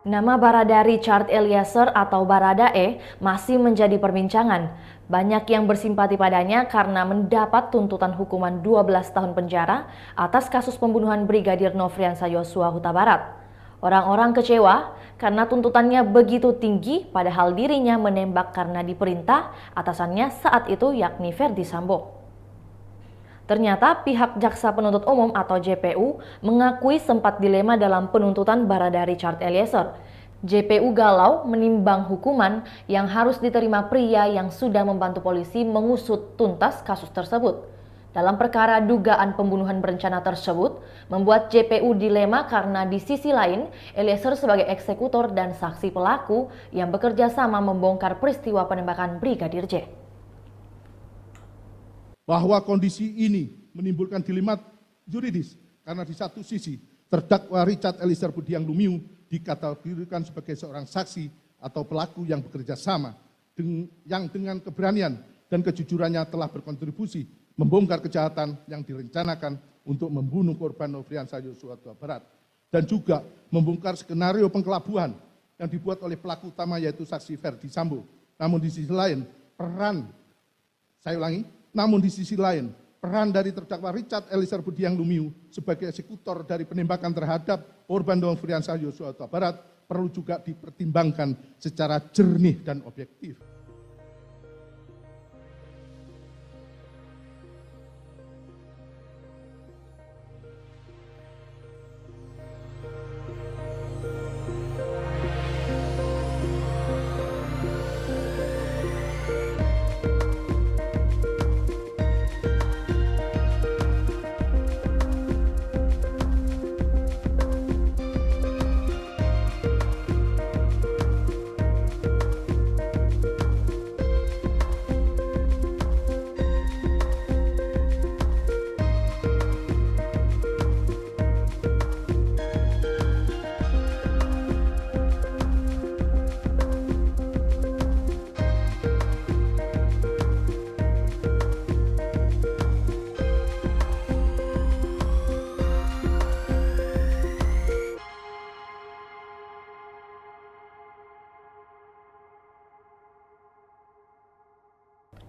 Nama Barada Richard Eliezer atau Baradae masih menjadi perbincangan. Banyak yang bersimpati padanya karena mendapat tuntutan hukuman 12 tahun penjara atas kasus pembunuhan Brigadir Nofriansah Yosua Huta Barat. Orang-orang kecewa karena tuntutannya begitu tinggi padahal dirinya menembak karena diperintah atasannya saat itu yakni Ferdy Sambo. Ternyata pihak Jaksa Penuntut Umum atau JPU mengakui sempat dilema dalam penuntutan Barada Richard Eliezer. JPU galau menimbang hukuman yang harus diterima pria yang sudah membantu polisi mengusut tuntas kasus tersebut. Dalam perkara dugaan pembunuhan berencana tersebut, membuat JPU dilema karena di sisi lain, Eliezer sebagai eksekutor dan saksi pelaku yang bekerja sama membongkar peristiwa penembakan Brigadir J. Bahwa kondisi ini menimbulkan dilema juridis karena di satu sisi terdakwa Richard Eliezer Budiang Lumiu dikategorikan sebagai seorang saksi atau pelaku yang bekerja sama yang dengan keberanian dan kejujurannya telah berkontribusi membongkar kejahatan yang direncanakan untuk membunuh korban Nofriansah Yosua Huta Barat dan juga membongkar skenario pengkelabuan yang dibuat oleh pelaku utama yaitu saksi Ferdy Sambo. Namun di sisi lain namun di sisi lain, peran dari terdakwa Richard Eliezer Budiang Lumiu sebagai eksekutor dari penembakan terhadap korban Nofriansah Yosua Huta Barat perlu juga dipertimbangkan secara jernih dan objektif.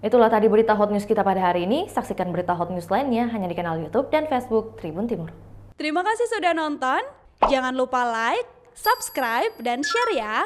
Itulah tadi berita Hot News kita pada hari ini. Saksikan berita Hot News lainnya hanya di kanal YouTube dan Facebook Tribun Timur. Terima kasih sudah nonton. Jangan lupa like, subscribe, dan share ya.